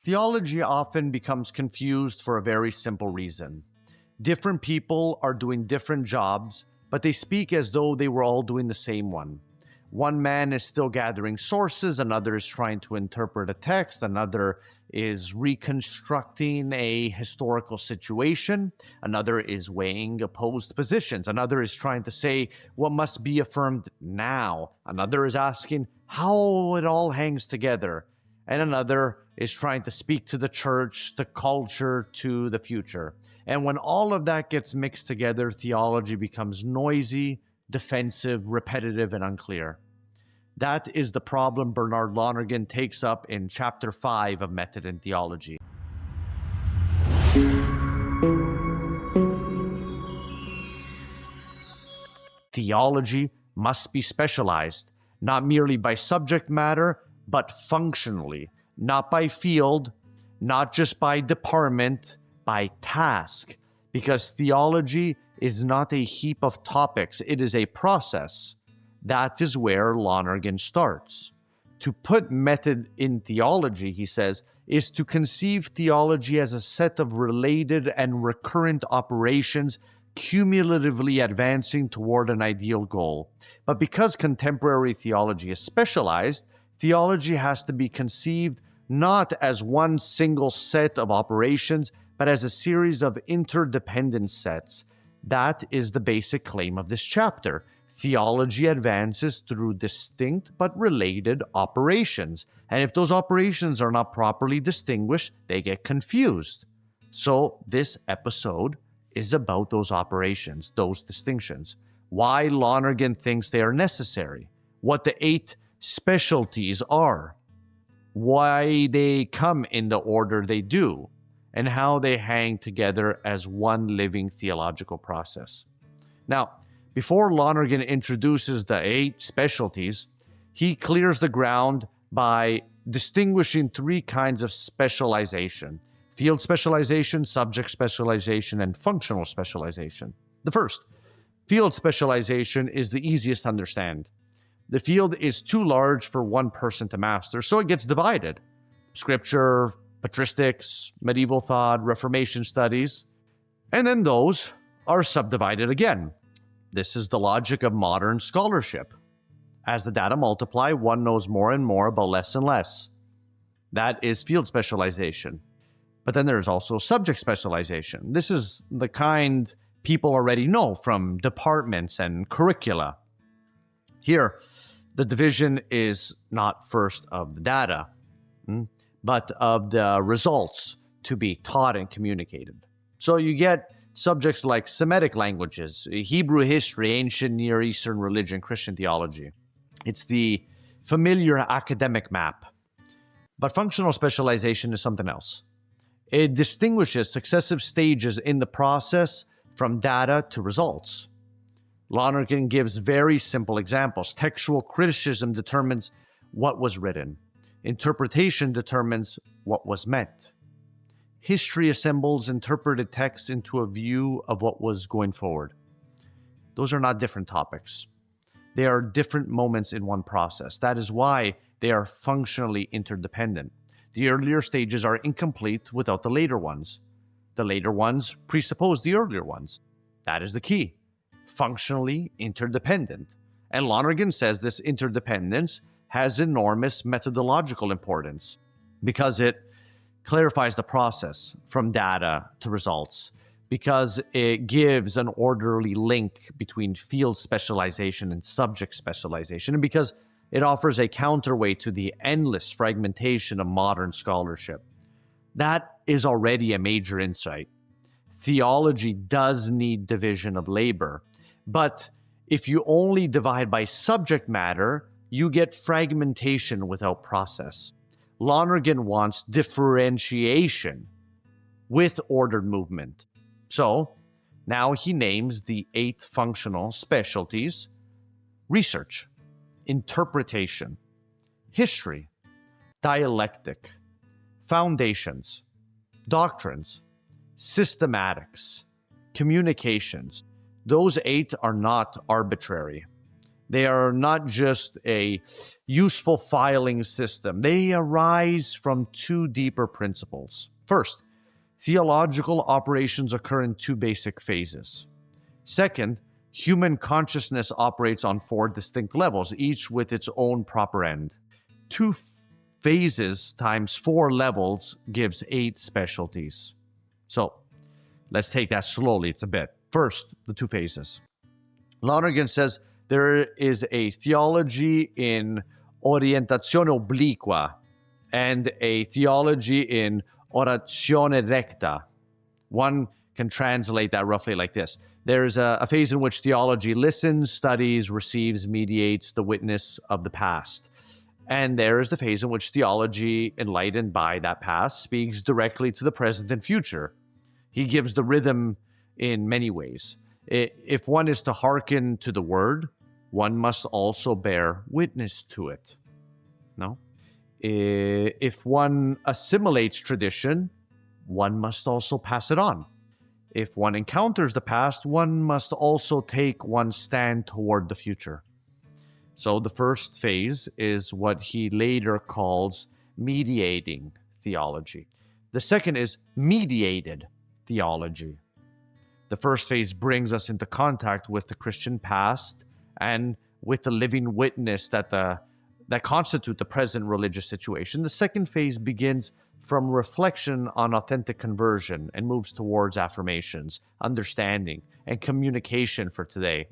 Theology often becomes confused for a very simple reason. Different people are doing different jobs, but they speak as though they were all doing the same one. One man is still gathering sources, another is trying to interpret a text, another is reconstructing a historical situation, another is weighing opposed positions, another is trying to say what must be affirmed now, another is asking how it all hangs together, and another is trying to speak to the church, the culture, to the future. And when all of that gets mixed together, theology becomes noisy, defensive, repetitive, and unclear. That is the problem Bernard Lonergan takes up in chapter 5 of Method in Theology. Theology must be specialized, not merely by subject matter, but functionally, not by field, not just by department, by task, because theology is not a heap of topics, it is a process. That is where Lonergan starts. To put method in theology, he says, is to conceive theology as a set of related and recurrent operations cumulatively advancing toward an ideal goal. But because contemporary theology is specialized, theology has to be conceived not as one single set of operations, but as a series of interdependent sets. That is the basic claim of this chapter. Theology advances through distinct but related operations. And if those operations are not properly distinguished, they get confused. So this episode is about those operations, those distinctions. Why Lonergan thinks they are necessary. What the 8 specialties are. Why they come in the order they do. And how they hang together as one living theological process. Now, before Lonergan introduces the 8 specialties, he clears the ground by distinguishing 3 kinds of specialization: field specialization, subject specialization, and functional specialization. The first, field specialization, is the easiest to understand. The field is too large for one person to master, so it gets divided. Scripture, patristics, medieval thought, Reformation studies, and then those are subdivided again. This is the logic of modern scholarship. As the data multiply, one knows more and more about less and less. That is field specialization. But then there's also subject specialization. This is the kind people already know from departments and curricula. Here, the division is not first of the data, but of the results to be taught and communicated. So you get subjects like Semitic languages, Hebrew history, ancient Near Eastern religion, Christian theology. It's the familiar academic map. But functional specialization is something else. It distinguishes successive stages in the process from data to results. Lonergan gives very simple examples. Textual criticism determines what was written. Interpretation determines what was meant. History assembles interpreted texts into a view of what was going forward. Those are not different topics. They are different moments in one process. That is why they are functionally interdependent. The earlier stages are incomplete without the later ones. The later ones presuppose the earlier ones. That is the key. Functionally interdependent. And Lonergan says this interdependence has enormous methodological importance because it clarifies the process from data to results, because it gives an orderly link between field specialization and subject specialization, and because it offers a counterweight to the endless fragmentation of modern scholarship. That is already a major insight. Theology does need division of labor, but if you only divide by subject matter, you get fragmentation without process. Lonergan wants differentiation with ordered movement. So now he names the 8 functional specialties: research, interpretation, history, dialectic, foundations, doctrines, systematics, communications. Those 8 are not arbitrary. They are not just a useful filing system. They arise from two deeper principles. First, theological operations occur in two basic phases. Second, human consciousness operates on four distinct levels, each with its own proper end. Two phases times four levels gives 8 specialties. So let's take that slowly. It's a bit. First, the two phases. Lonergan says there is a theology in orientazione obliqua and a theology in orazione recta. One can translate that roughly like this. There's a phase in which theology listens, studies, receives, mediates the witness of the past. And there is the phase in which theology, enlightened by that past, speaks directly to the present and future. He gives the rhythm in many ways. If one is to hearken to the word, one must also bear witness to it. No? If one assimilates tradition, one must also pass it on. If one encounters the past, one must also take one stand toward the future. So the first phase is what he later calls mediating theology. The second is mediated theology. The first phase brings us into contact with the Christian past and with the living witness that constitute the present religious situation. The second phase begins from reflection on authentic conversion and moves towards affirmations, understanding, and communication for today.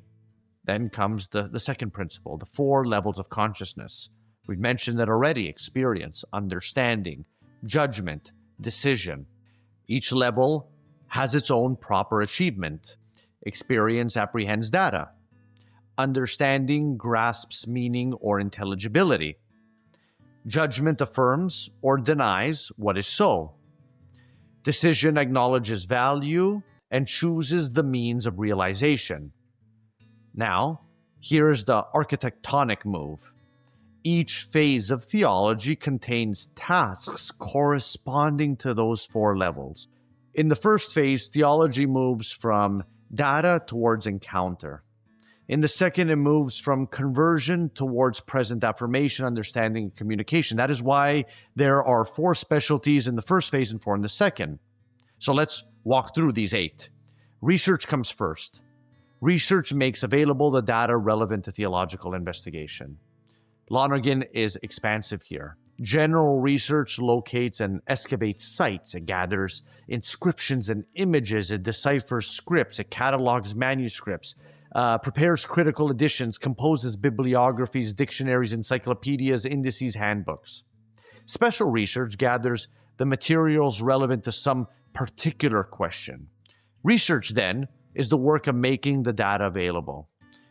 Then comes the second principle, the 4 levels of consciousness. We've mentioned it already: experience, understanding, judgment, decision. Each level has its own proper achievement. Experience apprehends data. Understanding grasps meaning or intelligibility. Judgment affirms or denies what is so. Decision acknowledges value and chooses the means of realization. Now, here is the architectonic move. Each phase of theology contains tasks corresponding to those 4 levels. In the first phase, theology moves from data towards encounter. In the second, it moves from conversion towards present affirmation, understanding, and communication. That is why there are 4 specialties in the first phase and 4 in the second. So let's walk through these 8. Research comes first. Research makes available the data relevant to theological investigation. Lonergan is expansive here. General research locates and excavates sites. It gathers inscriptions and images. It deciphers scripts. It catalogs manuscripts. Prepares critical editions, composes bibliographies, dictionaries, encyclopedias, indices, handbooks. Special research gathers the materials relevant to some particular question. Research, then, is the work of making the data available.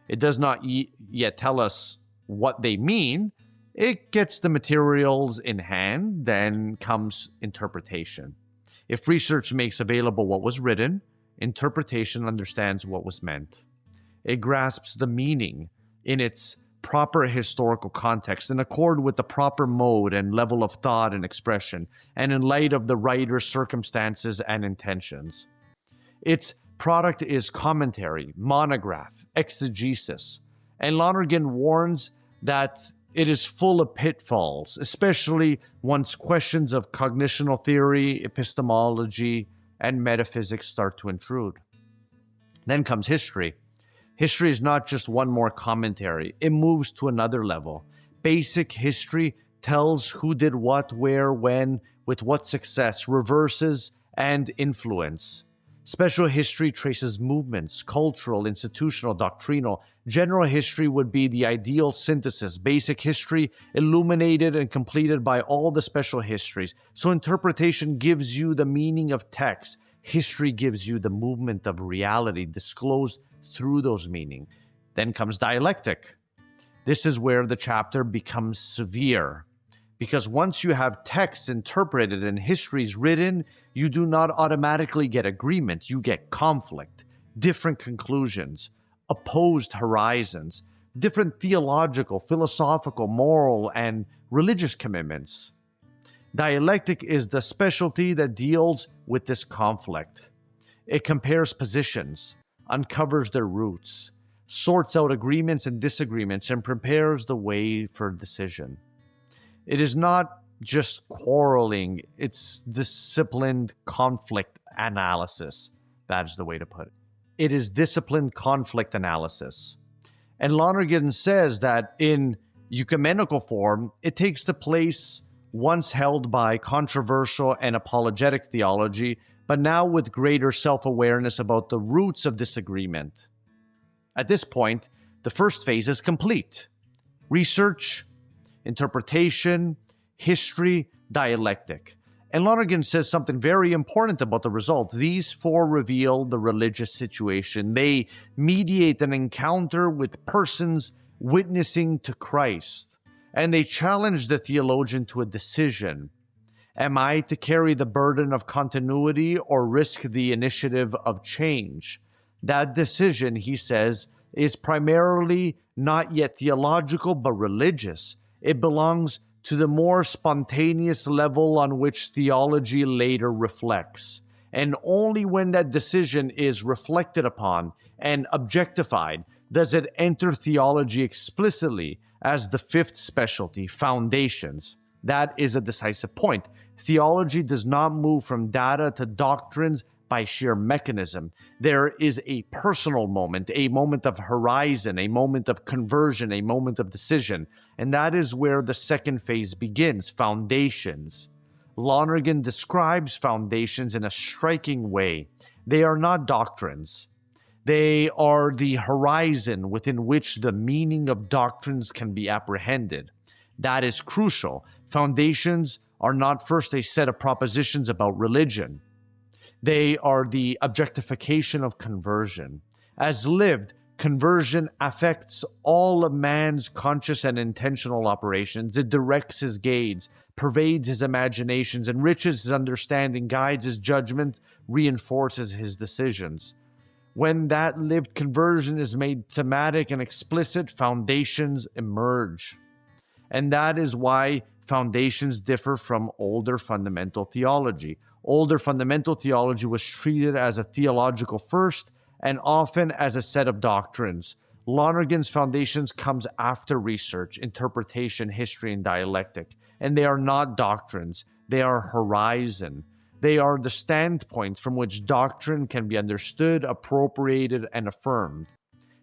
It does not yet tell us what they mean. It gets the materials in hand, then comes interpretation. If research makes available what was written, interpretation understands what was meant. It grasps the meaning in its proper historical context, in accord with the proper mode and level of thought and expression, and in light of the writer's circumstances and intentions. Its product is commentary, monograph, exegesis, and Lonergan warns that it is full of pitfalls, especially once questions of cognitional theory, epistemology, and metaphysics start to intrude. Then comes history. History is not just one more commentary. It moves to another level. Basic history tells who did what, where, when, with what success, reverses, and influence. Special history traces movements, cultural, institutional, doctrinal. General history would be the ideal synthesis. Basic history illuminated and completed by all the special histories. So interpretation gives you the meaning of text. History gives you the movement of reality disclosed through those meanings. Then comes dialectic. This is where the chapter becomes severe. Because once you have texts interpreted and histories written, you do not automatically get agreement. You get conflict, different conclusions, opposed horizons, different theological, philosophical, moral, and religious commitments. Dialectic is the specialty that deals with this conflict. It compares positions, uncovers their roots, sorts out agreements and disagreements, and prepares the way for decision. It is not just quarreling, it's disciplined conflict analysis. That is the way to put it. It is disciplined conflict analysis. And Lonergan says that in ecumenical form, it takes the place once held by controversial and apologetic theology, but now with greater self-awareness about the roots of disagreement. At this point, the first phase is complete. Research, interpretation, history, dialectic. And Lonergan says something very important about the result. These four reveal the religious situation. They mediate an encounter with persons witnessing to Christ. And they challenge the theologian to a decision. Am I to carry the burden of continuity or risk the initiative of change? That decision, he says, is primarily not yet theological but religious. It belongs to the more spontaneous level on which theology later reflects. And only when that decision is reflected upon and objectified does it enter theology explicitly as the fifth specialty, foundations. That is a decisive point. Theology does not move from data to doctrines by sheer mechanism. There is a personal moment, a moment of horizon, a moment of conversion, a moment of decision. And that is where the second phase begins, foundations. Lonergan describes foundations in a striking way. They are not doctrines. They are the horizon within which the meaning of doctrines can be apprehended. That is crucial. Foundations are not first a set of propositions about religion. They are the objectification of conversion. As lived, conversion affects all of man's conscious and intentional operations. It directs his gaze, pervades his imaginations, enriches his understanding, guides his judgment, reinforces his decisions. When that lived conversion is made thematic and explicit, foundations emerge. And that is why foundations differ from older fundamental theology. Older fundamental theology was treated as a theological first and often as a set of doctrines. Lonergan's foundations comes after research, interpretation, history, and dialectic. And they are not doctrines. They are horizon. They are the standpoints from which doctrine can be understood, appropriated, and affirmed.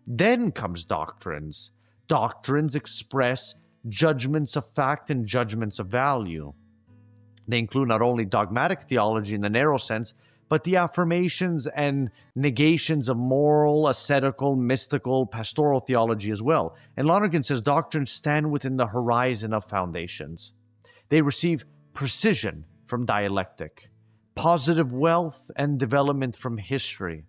Then comes doctrines. Doctrines express judgments of fact and judgments of value. They include not only dogmatic theology in the narrow sense, but the affirmations and negations of moral, ascetical, mystical, pastoral theology as well. And Lonergan says doctrines stand within the horizon of foundations. They receive precision from dialectic, positive wealth and development from history,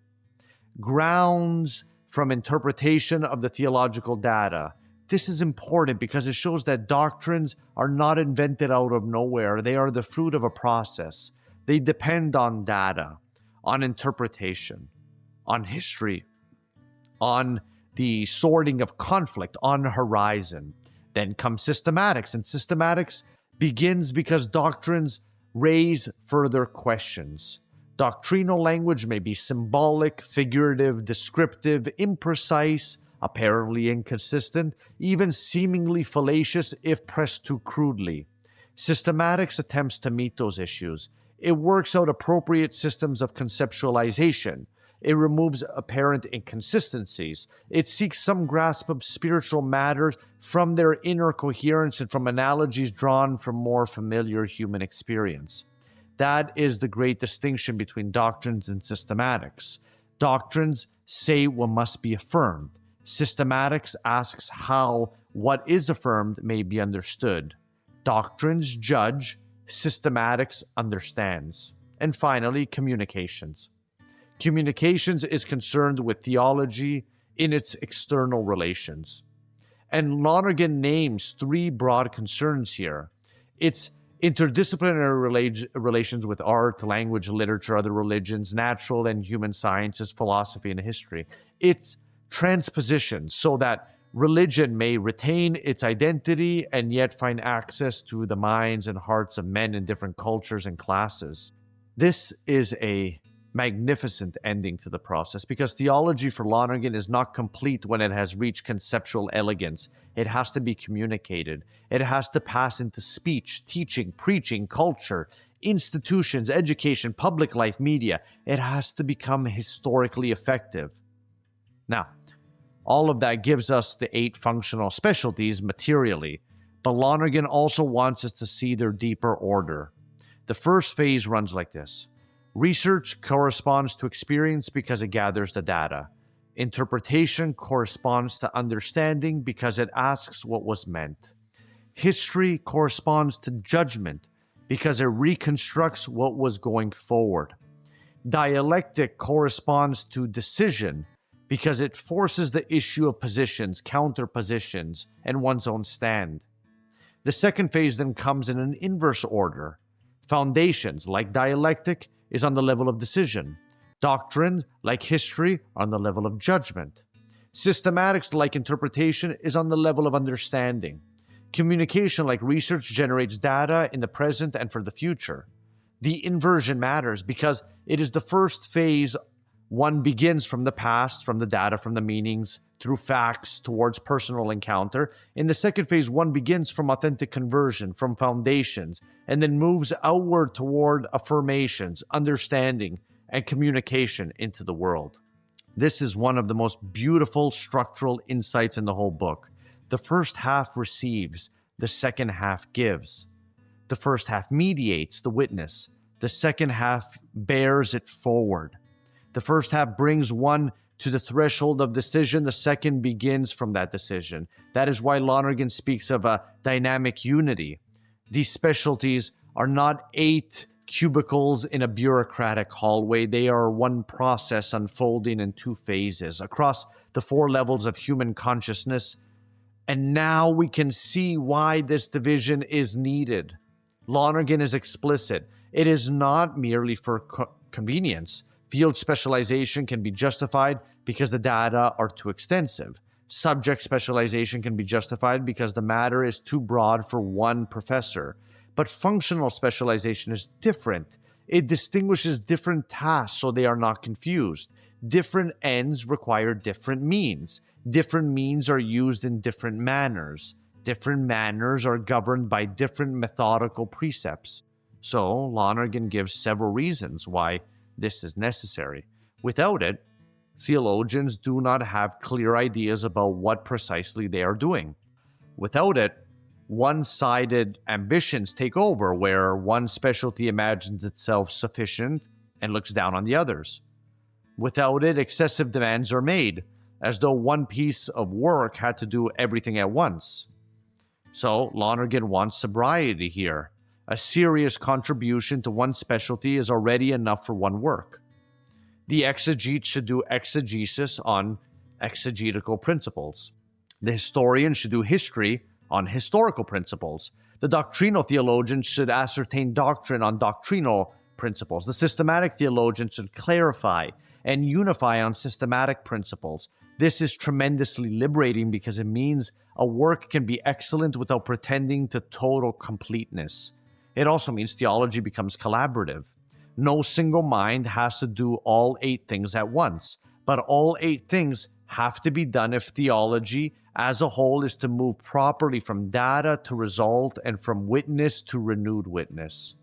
grounds from interpretation of the theological data. This is important because it shows that doctrines are not invented out of nowhere. They are the fruit of a process. They depend on data, on interpretation, on history, on the sorting of conflict, on horizon. Then comes systematics, and systematics begins because doctrines raise further questions. Doctrinal language may be symbolic, figurative, descriptive, imprecise, apparently inconsistent, even seemingly fallacious if pressed too crudely. Systematics attempts to meet those issues. It works out appropriate systems of conceptualization. It removes apparent inconsistencies. It seeks some grasp of spiritual matters from their inner coherence and from analogies drawn from more familiar human experience. That is the great distinction between doctrines and systematics. Doctrines say what must be affirmed. Systematics asks how what is affirmed may be understood. Doctrines judge, systematics understands. And finally, communications. Communications is concerned with theology in its external relations. And Lonergan names three broad concerns here. It's interdisciplinary relations with art, language, literature, other religions, natural and human sciences, philosophy, and history. It's transposition so that religion may retain its identity and yet find access to the minds and hearts of men in different cultures and classes. This is a magnificent ending to the process, because theology for Lonergan is not complete when it has reached conceptual elegance. It has to be communicated. It has to pass into speech, teaching, preaching, culture, institutions, education, public life, media. It has to become historically effective. Now, all of that gives us the 8 functional specialties materially, but Lonergan also wants us to see their deeper order. The first phase runs like this. Research corresponds to experience because it gathers the data. Interpretation corresponds to understanding because it asks what was meant. History corresponds to judgment because it reconstructs what was going forward. Dialectic corresponds to decision because it forces the issue of positions, counterpositions, and one's own stand. The second phase then comes in an inverse order. Foundations, like dialectic, is on the level of decision. Doctrine, like history, are on the level of judgment. Systematics, like interpretation, is on the level of understanding. Communication, like research, generates data in the present and for the future. The inversion matters because it is the first phase. One begins from the past, from the data, from the meanings, through facts, towards personal encounter. In the second phase, one begins from authentic conversion, from foundations, and then moves outward toward affirmations, understanding, and communication into the world. This is one of the most beautiful structural insights in the whole book. The first half receives, the second half gives. The first half mediates the witness. The second half bears it forward. The first half brings one to the threshold of decision. The second begins from that decision. That is why Lonergan speaks of a dynamic unity. These specialties are not 8 cubicles in a bureaucratic hallway. They are one process unfolding in 2 phases across the 4 levels of human consciousness. And now we can see why this division is needed. Lonergan is explicit. It is not merely for convenience. Field specialization can be justified because the data are too extensive. Subject specialization can be justified because the matter is too broad for one professor. But functional specialization is different. It distinguishes different tasks so they are not confused. Different ends require different means. Different means are used in different manners. Different manners are governed by different methodical precepts. So, Lonergan gives several reasons why this is necessary. Without it, theologians do not have clear ideas about what precisely they are doing. Without it, one-sided ambitions take over, where one specialty imagines itself sufficient and looks down on the others. Without it, excessive demands are made, as though one piece of work had to do everything at once. So, Lonergan wants sobriety here. A serious contribution to one specialty is already enough for one work. The exegete should do exegesis on exegetical principles. The historian should do history on historical principles. The doctrinal theologian should ascertain doctrine on doctrinal principles. The systematic theologian should clarify and unify on systematic principles. This is tremendously liberating because it means a work can be excellent without pretending to total completeness. It also means theology becomes collaborative. No single mind has to do all 8 things at once, but all 8 things have to be done if theology as a whole is to move properly from data to result and from witness to renewed witness.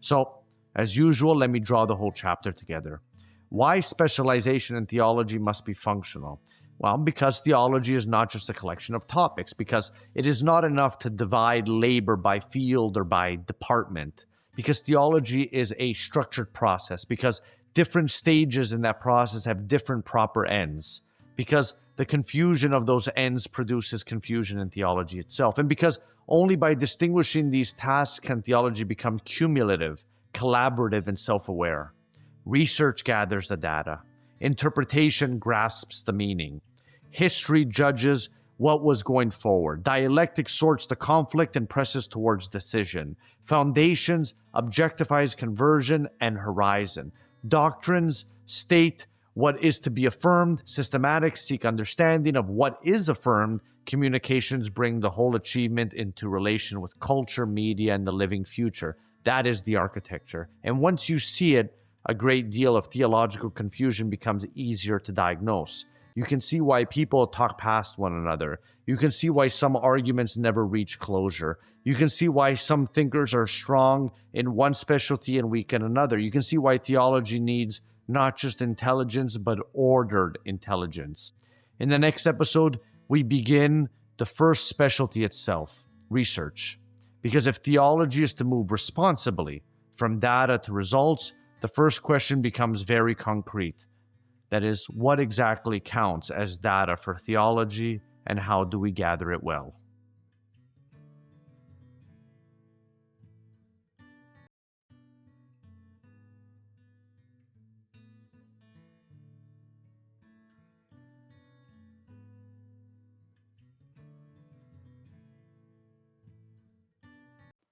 So, as usual, let me draw the whole chapter together. Why specialization in theology must be functional? Well, because theology is not just a collection of topics, because it is not enough to divide labor by field or by department, because theology is a structured process, because different stages in that process have different proper ends, because the confusion of those ends produces confusion in theology itself, and because only by distinguishing these tasks can theology become cumulative, collaborative, and self-aware. Research gathers the data. Interpretation grasps the meaning. History judges what was going forward. Dialectic sorts the conflict and presses towards decision. Foundations objectifies conversion and horizon. Doctrines state what is to be affirmed. Systematics seek understanding of what is affirmed. Communications bring the whole achievement into relation with culture, media, and the living future. That is the architecture. And once you see it, a great deal of theological confusion becomes easier to diagnose. You can see why people talk past one another. You can see why some arguments never reach closure. You can see why some thinkers are strong in one specialty and weak in another. You can see why theology needs not just intelligence, but ordered intelligence. In the next episode, we begin the first specialty itself, research. Because if theology is to move responsibly from data to results, the first question becomes very concrete. That is, what exactly counts as data for theology, and how do we gather it well?